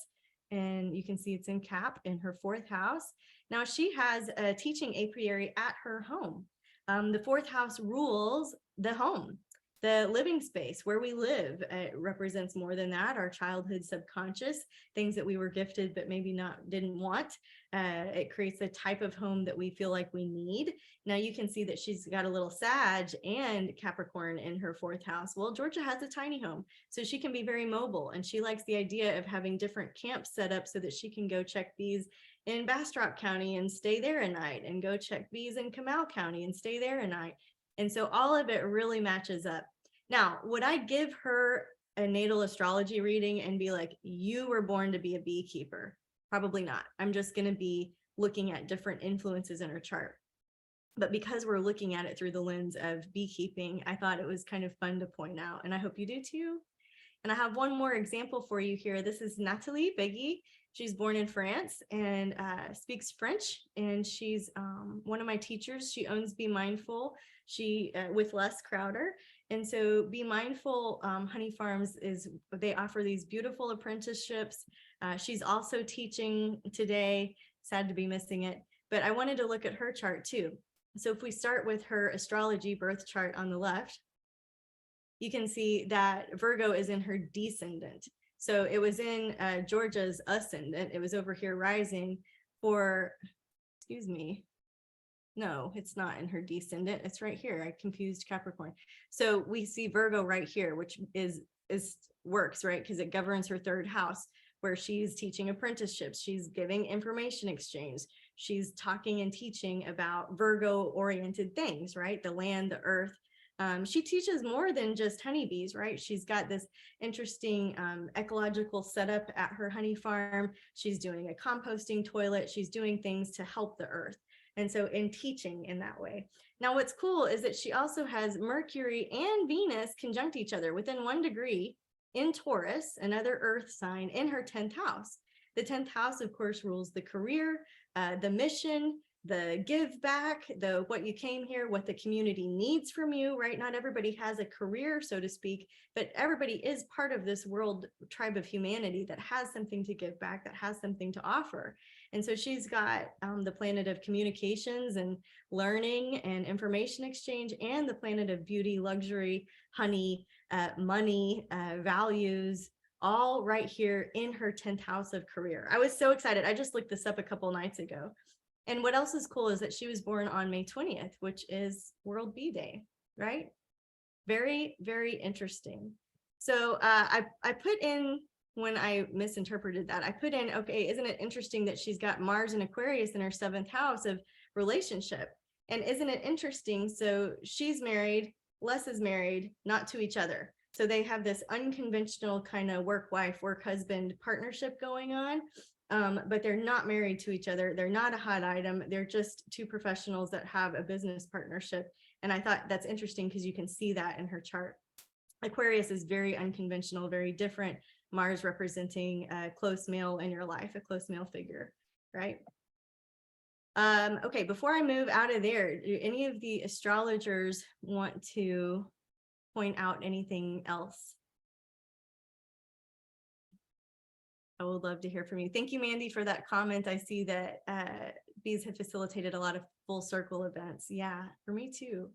and you can see it's in Cap in her 4th house. Now she has a teaching apiary at her home. The 4th house rules the home, the living space where we live. It represents more than that, our childhood subconscious, things that we were gifted but maybe didn't want. It creates a type of home that we feel like we need. Now you can see that she's got a little Sag and Capricorn in her 4th house. Well, Georgia has a tiny home, so she can be very mobile, and she likes the idea of having different camps set up so that she can go check bees in Bastrop County and stay there a night, and go check bees in Comal County and stay there a night. And so all of it really matches up. Now, would I give her a natal astrology reading and be like, you were born to be a beekeeper? Probably not. I'm just going to be looking at different influences in her chart. But because we're looking at it through the lens of beekeeping, I thought it was kind of fun to point out, and I hope you do too. And I have one more example for you here. This is Nathalie Biggie. She's born in France and speaks French, and she's one of my teachers. She owns Be Mindful, with Les Crowder. And so Be Mindful Honey Farms they offer these beautiful apprenticeships. She's also teaching today. Sad to be missing it, but I wanted to look at her chart too. So if we start with her astrology birth chart on the left, you can see that Virgo is in her descendant. So it was in Georgia's ascendant. It was over here rising for, excuse me. No, it's not in her descendant. It's right here. I confused Capricorn. So we see Virgo right here, which works, right? Because it governs her 3rd house, where she's teaching apprenticeships. She's giving information exchange. She's talking and teaching about Virgo oriented things, right? The land, the earth. She teaches more than just honeybees, right? She's got this interesting ecological setup at her honey farm. She's doing a composting toilet. She's doing things to help the earth. And so in teaching in that way. Now, what's cool is that she also has Mercury and Venus conjunct each other within 1 degree in Taurus, another earth sign, in her 10th house. The 10th house, of course, rules the career, the mission, the give back, the what you came here, what the community needs from you, right? Not everybody has a career, so to speak, but everybody is part of this world tribe of humanity that has something to give back, that has something to offer. And so she's got the planet of communications and learning and information exchange, and the planet of beauty, luxury, honey, money, values, all right here in her 10th house of career. I was so excited. I just looked this up a couple nights ago. And what else is cool is that she was born on May 20th, which is World Bee Day, right? Very, very interesting. So I put in, when I misinterpreted that, I put in, okay, isn't it interesting that she's got Mars and Aquarius in her 7th house of relationship? And isn't it interesting? So she's married, Les is married, not to each other. So they have this unconventional kind of work-wife, work-husband partnership going on. But they're not married to each other. They're not a hot item. They're just 2 professionals that have a business partnership. And I thought that's interesting because you can see that in her chart. Aquarius is very unconventional, very different. Mars representing a close male in your life, a close male figure, right? Okay, before I move out of there, do any of the astrologers want to point out anything else? I would love to hear from you. Thank you, Mandy, for that comment. I see that bees have facilitated a lot of full circle events. Yeah, for me too.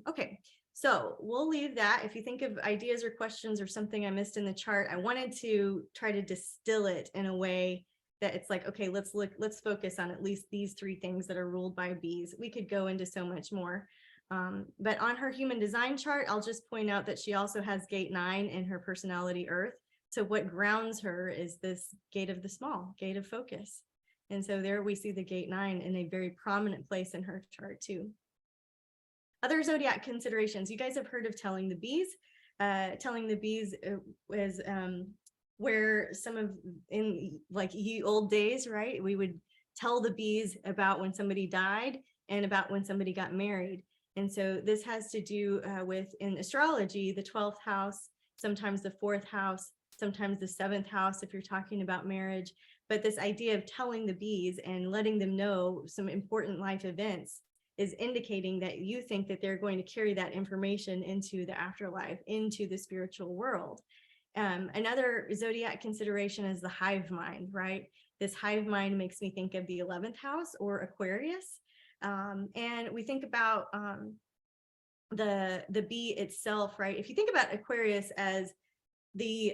Okay, so we'll leave that. If you think of ideas or questions or something I missed in the chart, I wanted to try to distill it in a way that it's like, okay, let's focus on at least these 3 things that are ruled by bees. We could go into so much more. But on her human design chart, I'll just point out that she also has gate 9 in her personality Earth. So what grounds her is this gate of the small, gate of focus. And so there we see the gate 9 in a very prominent place in her chart too. Other zodiac considerations. You guys have heard of telling the bees. Telling the bees was where some of, in like ye old days, right? We would tell the bees about when somebody died and about when somebody got married. And so this has to do with, in astrology, the 12th house, sometimes the 4th house, sometimes the 7th house if you're talking about marriage. But this idea of telling the bees and letting them know some important life events is indicating that you think that they're going to carry that information into the afterlife, into the spiritual world. Another zodiac consideration is the hive mind, right? This hive mind makes me think of the 11th house or Aquarius. And we think about the bee itself, right? If you think about Aquarius as the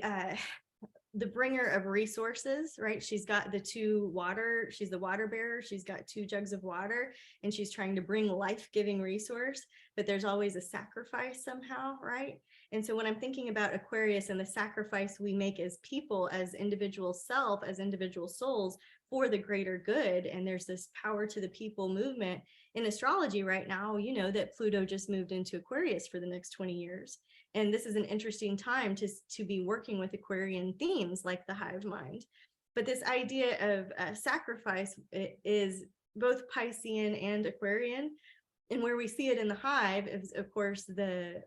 bringer of resources, right? She's got the 2 water, she's the water bearer, she's got 2 jugs of water, and she's trying to bring life-giving resource, but there's always a sacrifice somehow, right? And so when I'm thinking about Aquarius and the sacrifice we make as people, as individual self, as individual souls for the greater good, and there's this power to the people movement in astrology right now, you know that Pluto just moved into Aquarius for the next 20 years. And this is an interesting time to be working with Aquarian themes like the hive mind. But this idea of sacrifice is both Piscean and Aquarian. And where we see it in the hive is, of course, the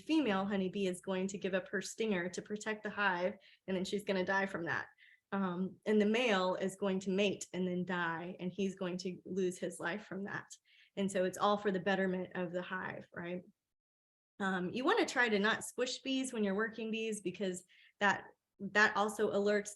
female honeybee is going to give up her stinger to protect the hive, and then she's going to die from that. And the male is going to mate and then die, and he's going to lose his life from that. And so it's all for the betterment of the hive, right? You want to try to not squish bees when you're working bees, because that also alerts,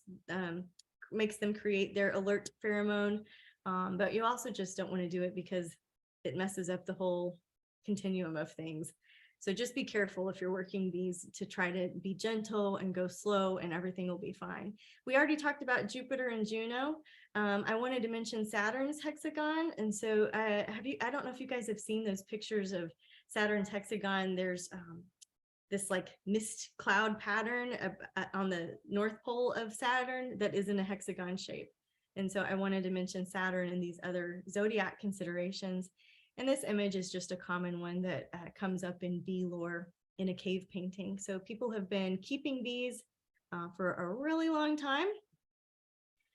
makes them create their alert pheromone. But you also just don't want to do it because it messes up the whole continuum of things. So just be careful if you're working bees to try to be gentle and go slow, and everything will be fine. We already talked about Jupiter and Juno. I wanted to mention Saturn's hexagon. And so I don't know if you guys have seen those pictures of Saturn's hexagon. There's this like mist cloud pattern on the North Pole of Saturn that is in a hexagon shape. And so I wanted to mention Saturn and these other zodiac considerations. And this image is just a common one that comes up in bee lore in a cave painting. So people have been keeping bees for a really long time.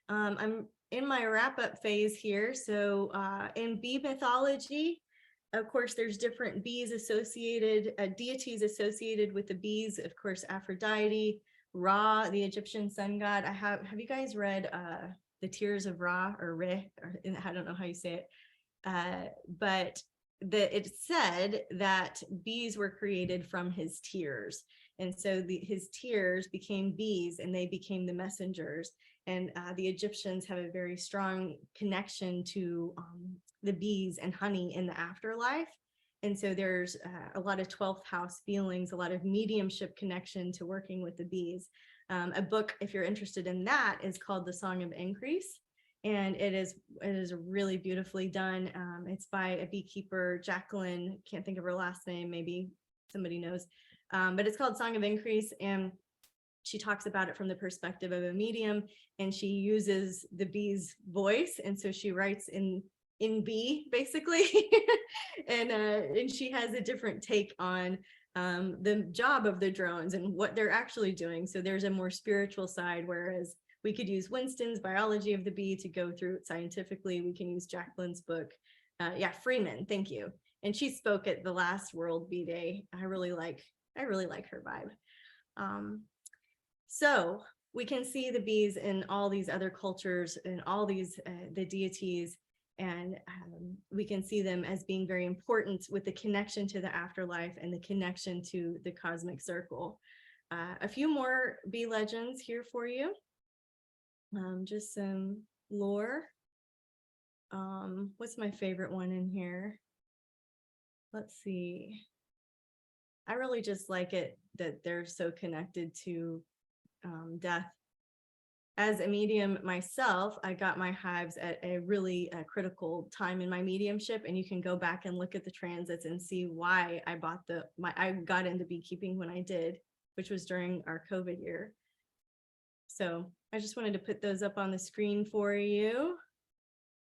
I'm in my wrap-up phase here. So in bee mythology, of course, there's different bees associated, deities associated with the bees. Of course, Aphrodite, Ra, the Egyptian sun god. Have you guys read The Tears of Ra, or Re, or I don't know how you say it. But it said that bees were created from his tears. And so his tears became bees, and they became the messengers. And the Egyptians have a very strong connection to the bees and honey in the afterlife. And so there's a lot of 12th house feelings, a lot of mediumship connection to working with the bees. A book, if you're interested in that, is called The Song of Increase. And it is really beautifully done. It's by a beekeeper, Jacqueline, can't think of her last name, maybe somebody knows. But it's called Song of Increase, and she talks about it from the perspective of a medium, and she uses the bee's voice. And so she writes in bee, basically. and she has a different take on the job of the drones and what they're actually doing. So there's a more spiritual side, whereas we could use Winston's Biology of the Bee to go through it scientifically. We can use Jacqueline's book. Freeman, thank you. And she spoke at the last World Bee Day. I really like her vibe. So we can see the bees in all these other cultures and all these, the deities, and we can see them as being very important with the connection to the afterlife and the connection to the cosmic circle. a few more bee legends here for you. Just some lore. What's my favorite one in here? Let's see. I really just like it that they're so connected to death. As a medium myself, I got my hives at a really critical time in my mediumship, and you can go back and look at the transits and see why I got into beekeeping when I did, which was during our COVID year. So I just wanted to put those up on the screen for you.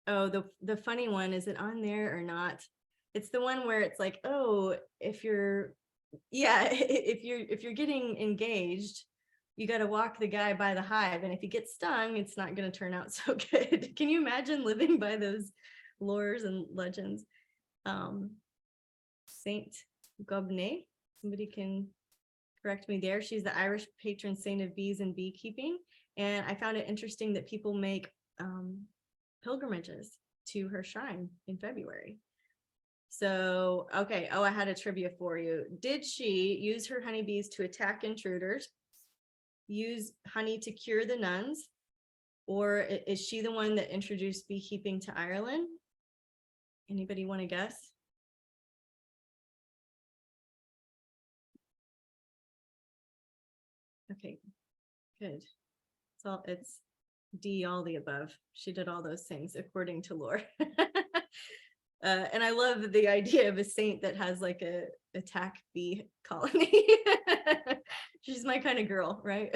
Oh, the funny one, is it on there or not? It's the one where it's like, oh, if you're getting engaged, you got to walk the guy by the hive, and if he gets stung, it's not going to turn out so good. Can you imagine living by those lores and legends? Saint Gobne, somebody can correct me there. She's the Irish patron saint of bees and beekeeping, and I found it interesting that people make pilgrimages to her shrine in February. So, okay. Oh, I had a trivia for you. Did she use her honeybees to attack intruders, use honey to cure the nuns, or is she the one that introduced beekeeping to Ireland? Anybody want to guess? Okay, good. So it's D, all the above. She did all those things according to lore. And I love the idea of a saint that has like a attack bee colony. She's my kind of girl, right?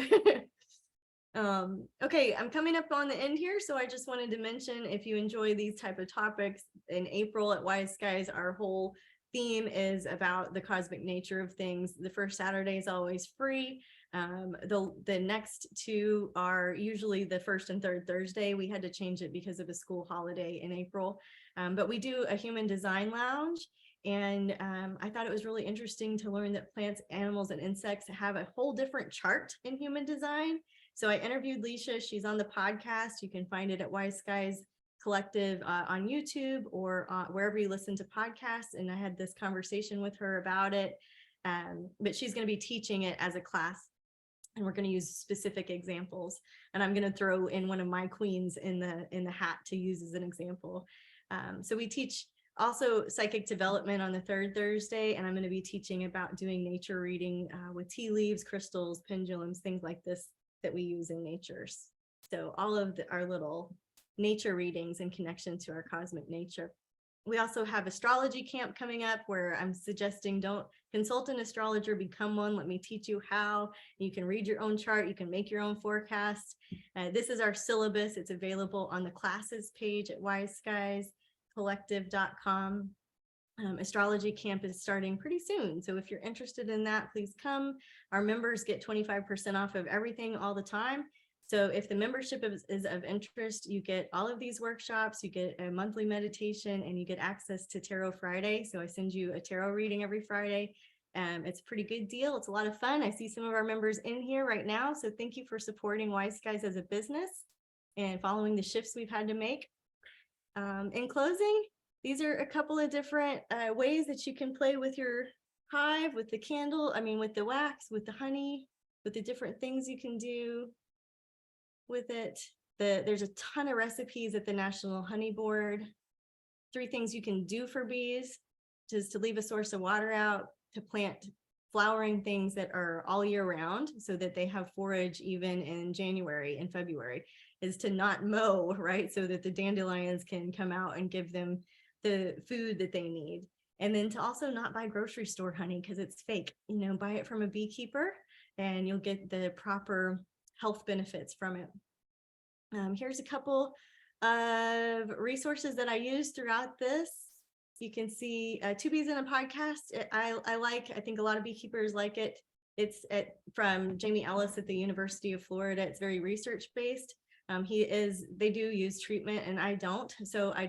Okay, I'm coming up on the end here, so I just wanted to mention, if you enjoy these type of topics, in April at Wise Skies, our whole theme is about the cosmic nature of things. The first Saturday is always free. The next two are usually the first and third Thursday. We had to change it because of a school holiday in April. But we do a human design lounge. And I thought it was really interesting to learn that plants, animals, and insects have a whole different chart in human design. So I interviewed Leisha. She's on the podcast. You can find it at Wise Skies Collective on YouTube or wherever you listen to podcasts. And I had this conversation with her about it. But she's going to be teaching it as a class. And we're going to use specific examples. And I'm going to throw in one of my queens in the hat to use as an example. So we teach also psychic development on the third Thursday, and I'm going to be teaching about doing nature reading with tea leaves, crystals, pendulums, things like this that we use in nature. So all of our little nature readings in connection to our cosmic nature. We also have astrology camp coming up, where I'm suggesting don't consult an astrologer, become one. Let me teach you how. You can read your own chart. You can make your own forecast. This is our syllabus. It's available on the classes page at wiseskiescollective.com. Astrology camp is starting pretty soon. So if you're interested in that, please come. Our members get 25% off of everything all the time. So if the membership is of interest, you get all of these workshops, you get a monthly meditation, and you get access to Tarot Friday. So I send you a tarot reading every Friday. It's a pretty good deal. It's a lot of fun. I see some of our members in here right now. So thank you for supporting Wise Skies as a business and following the shifts we've had to make. In closing, these are a couple of different ways that you can play with your hive, with the candle, with the wax, with the honey, with the different things you can do with it. There's a ton of recipes at the National Honey Board. 3 things you can do for bees: just to leave a source of water out, to plant flowering things that are all year round so that they have forage even in January and February, is to not mow, right? So that the dandelions can come out and give them the food that they need. And then to also not buy grocery store honey because it's fake. Buy it from a beekeeper and you'll get the proper health benefits from it. Here's a couple of resources that I use throughout this. You can see 2 Bees in a Podcast. I think a lot of beekeepers like it. It's from Jamie Ellis at the University of Florida. It's very research based. They do use treatment and I don't. So I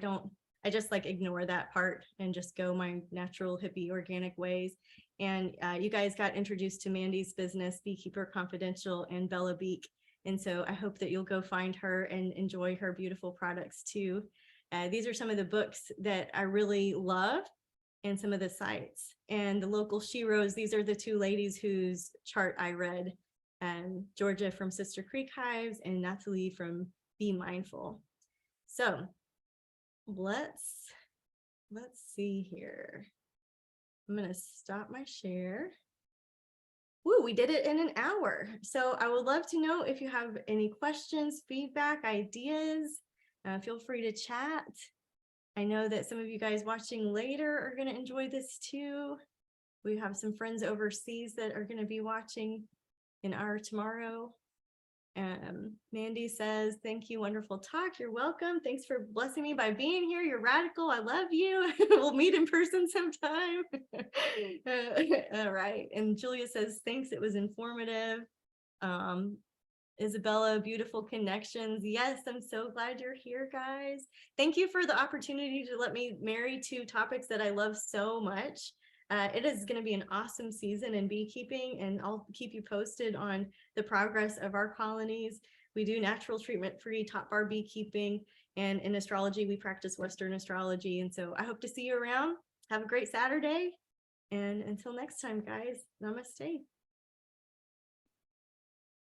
just ignore that part and just go my natural hippie organic ways. And you guys got introduced to Mandy's business, Beekeeper Confidential, and Bella Beek. And so I hope that you'll go find her and enjoy her beautiful products too. These are some of the books that I really love. and some of the sites. And the local sheroes, these are the two ladies whose chart I read, Georgia from Sister Creek Hives and Nathalie from Be Mindful. So let's see here. I'm gonna stop my share. Woo, we did it in an hour. So I would love to know if you have any questions, feedback, ideas. Feel free to chat. I know that some of you guys watching later are going to enjoy this too. We have some friends overseas that are going to be watching in our tomorrow. Mandy says, thank you, wonderful talk. You're welcome. Thanks for blessing me by being here. You're radical. I love you. We'll meet in person sometime. All right. And Julia says, thanks. It was informative. Isabella, beautiful connections. Yes, I'm so glad you're here, guys. Thank you for the opportunity to let me marry two topics that I love so much. It is going to be an awesome season in beekeeping, and I'll keep you posted on the progress of our colonies. We do natural treatment-free top bar beekeeping, and in astrology, we practice Western astrology. And so I hope to see you around. Have a great Saturday. And until next time, guys, namaste.